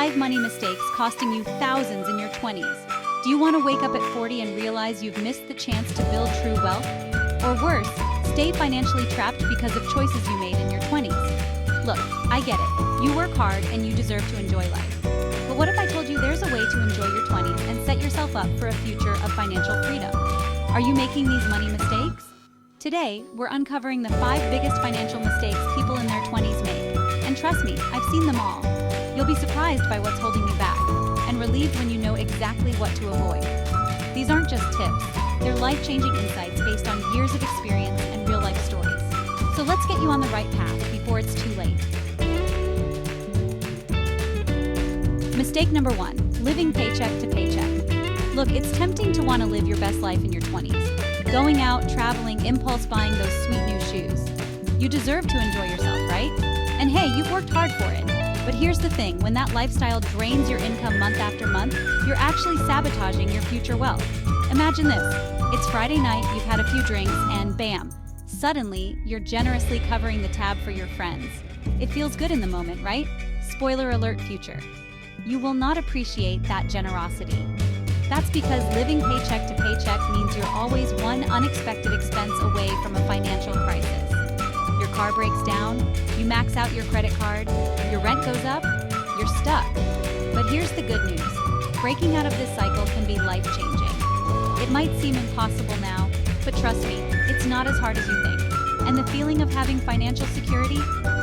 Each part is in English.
5 money mistakes costing you thousands in your 20s. Do you want to wake up at 40 and realize you've missed the chance to build true wealth? Or worse, stay financially trapped because of choices you made in your 20s? Look, I get it. You work hard and you deserve to enjoy life. But what if I told you there's a way to enjoy your 20s and set yourself up for a future of financial freedom? Are you making these money mistakes? Today, we're uncovering the 5 biggest financial mistakes people in their 20s make. And trust me, I've seen them all. You'll be surprised by what's holding you back, and relieved when you know exactly what to avoid. These aren't just tips, they're life-changing insights based on years of experience and real-life stories. So let's get you on the right path before it's too late. Mistake number 1, living paycheck to paycheck. Look, it's tempting to want to live your best life in your 20s. Going out, traveling, impulse buying those sweet new shoes. You deserve to enjoy yourself, right? And hey, you've worked hard for it. But here's the thing, when that lifestyle drains your income month after month, you're actually sabotaging your future wealth. Imagine this. It's Friday night, you've had a few drinks, and bam, suddenly you're generously covering the tab for your friends. It feels good in the moment, right? Spoiler alert, future. You will not appreciate that generosity. That's because living paycheck to paycheck means you're always one unexpected expense away from a financial crisis. Your car breaks down, you max out your credit card, your rent goes up, you're stuck. But here's the good news. Breaking out of this cycle can be life-changing. It might seem impossible now, but trust me, it's not as hard as you think. And the feeling of having financial security?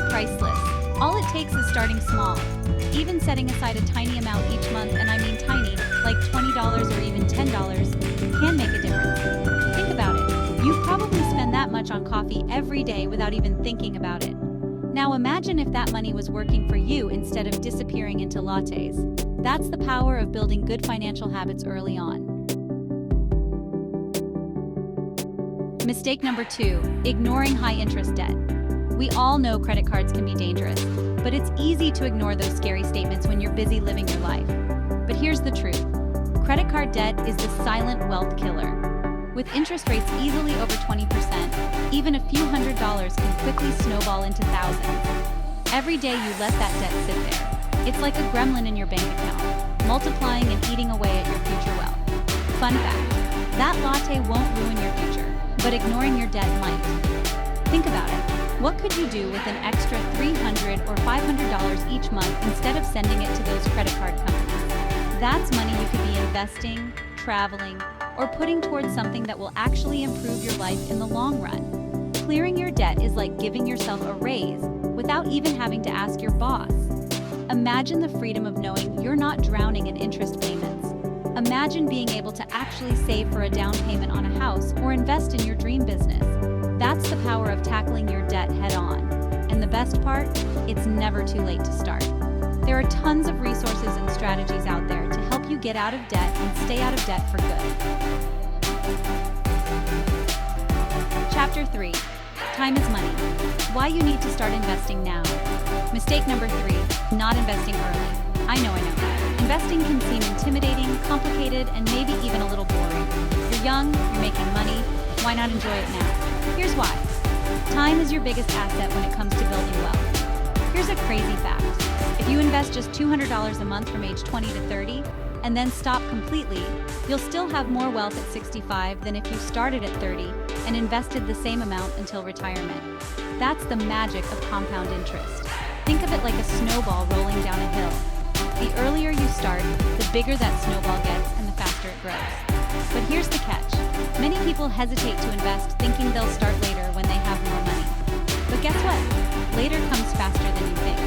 Priceless. All it takes is starting small. Even setting aside a tiny amount each month, and I mean tiny, like $20 or even $10, can make a difference. Think about it. You probably spend that much on coffee every day without even thinking about it. Now imagine if that money was working for you instead of disappearing into lattes. That's the power of building good financial habits early on. Mistake number 2, ignoring high-interest debt. We all know credit cards can be dangerous, but it's easy to ignore those scary statements when you're busy living your life. But here's the truth. Credit card debt is the silent wealth killer. With interest rates easily over 20%, even a few $100s can quickly snowball into thousands. Every day you let that debt sit there. It's like a gremlin in your bank account, multiplying and eating away at your future wealth. Fun fact, that latte won't ruin your future, but ignoring your debt might. Think about it. What could you do with an extra $300 or $500 each month instead of sending it to those credit card companies? That's money you could be investing, traveling, or putting towards something that will actually improve your life in the long run. Clearing your debt is like giving yourself a raise without even having to ask your boss. Imagine the freedom of knowing you're not drowning in interest payments. Imagine being able to actually save for a down payment on a house or invest in your dream business. That's the power of tackling your debt head on. And the best part? It's never too late to start. There are tons of resources and strategies out there to help you get out of debt and stay out of debt for good. Chapter 3. Time is money. Why you need to start investing now. Mistake number 3. Not investing early. I know. Investing can seem intimidating, complicated, and maybe even a little boring. You're young, you're making money. Why not enjoy it now? Here's why. Time is your biggest asset when it comes to building wealth. Here's a crazy fact. If you invest just $200 a month from age 20 to 30, and then stop completely, you'll still have more wealth at 65 than if you started at 30 and invested the same amount until retirement. That's the magic of compound interest. Think of it like a snowball rolling down a hill. The earlier you start, the bigger that snowball gets and the faster it grows. But here's the catch. Many people hesitate to invest thinking they'll start later when they have more money. But guess what? Later comes faster than you think.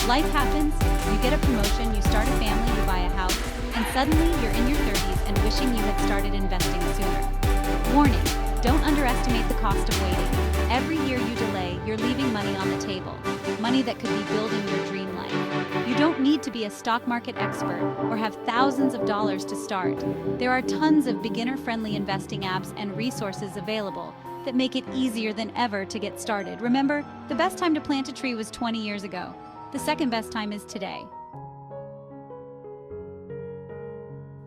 Life happens, you get a promotion, you start a family, you buy a house, and suddenly you're in your 30s and wishing you had started investing sooner. Warning, don't underestimate the cost of waiting. Every year you delay, you're leaving money on the table. Money that could be building your dream life. You don't need to be a stock market expert or have thousands of dollars to start. There are tons of beginner-friendly investing apps and resources available that make it easier than ever to get started. Remember, the best time to plant a tree was 20 years ago. The second best time is today.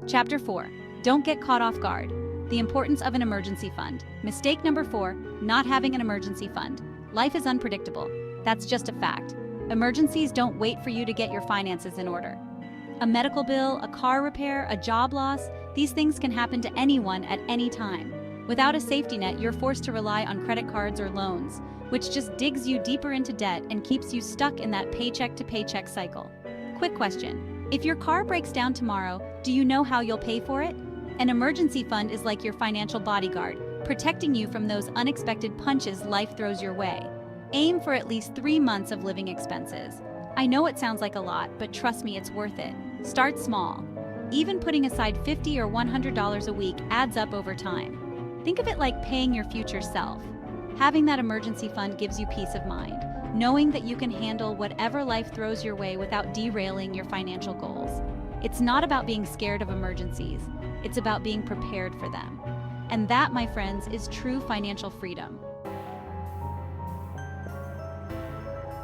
Chapter 4. Don't get caught off guard. The importance of an emergency fund. Mistake number 4, not having an emergency fund. Life is unpredictable. That's just a fact. Emergencies don't wait for you to get your finances in order. A medical bill, a car repair, a job loss, these things can happen to anyone at any time. Without a safety net, you're forced to rely on credit cards or loans, which just digs you deeper into debt and keeps you stuck in that paycheck-to-paycheck cycle. Quick question. If your car breaks down tomorrow, do you know how you'll pay for it? An emergency fund is like your financial bodyguard, protecting you from those unexpected punches life throws your way. Aim for at least 3 months of living expenses. I know it sounds like a lot, but trust me, it's worth it. Start small. Even putting aside $50 or $100 a week adds up over time. Think of it like paying your future self. Having that emergency fund gives you peace of mind, knowing that you can handle whatever life throws your way without derailing your financial goals. It's not about being scared of emergencies. It's about being prepared for them. And that, my friends, is true financial freedom.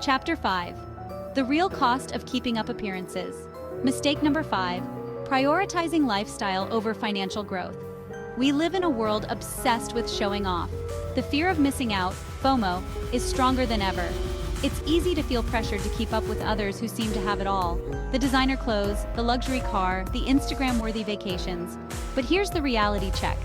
Chapter 5. The real cost of keeping up appearances. Mistake number 5. Prioritizing lifestyle over financial growth. We live in a world obsessed with showing off. The fear of missing out, FOMO, is stronger than ever. It's easy to feel pressured to keep up with others who seem to have it all. The designer clothes, the luxury car, the Instagram-worthy vacations. But here's the reality check.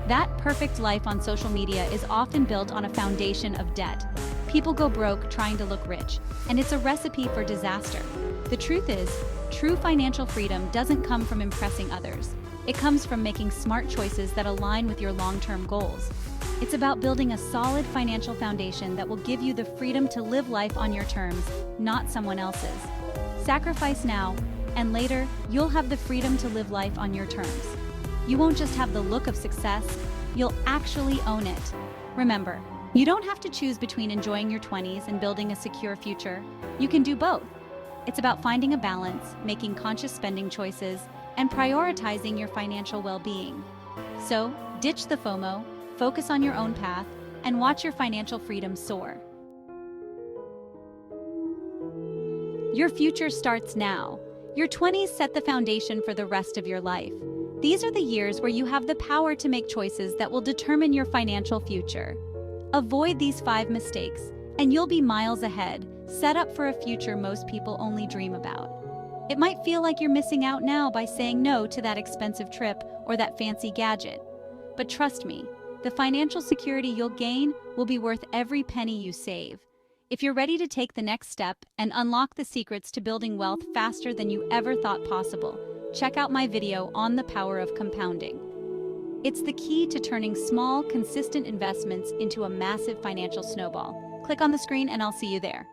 That perfect life on social media is often built on a foundation of debt. People go broke trying to look rich, and it's a recipe for disaster. The truth is, true financial freedom doesn't come from impressing others. It comes from making smart choices that align with your long-term goals. It's about building a solid financial foundation that will give you the freedom to live life on your terms, not someone else's. Sacrifice now, and later, you'll have the freedom to live life on your terms. You won't just have the look of success, you'll actually own it. Remember, you don't have to choose between enjoying your 20s and building a secure future. You can do both. It's about finding a balance, making conscious spending choices, and prioritizing your financial well-being. So, ditch the FOMO, focus on your own path, and watch your financial freedom soar. Your future starts now. Your 20s set the foundation for the rest of your life. These are the years where you have the power to make choices that will determine your financial future. Avoid these 5 mistakes, and you'll be miles ahead, set up for a future most people only dream about. It might feel like you're missing out now by saying no to that expensive trip or that fancy gadget. But trust me, the financial security you'll gain will be worth every penny you save. If you're ready to take the next step and unlock the secrets to building wealth faster than you ever thought possible, check out my video on the power of compounding. It's the key to turning small, consistent investments into a massive financial snowball. Click on the screen and I'll see you there.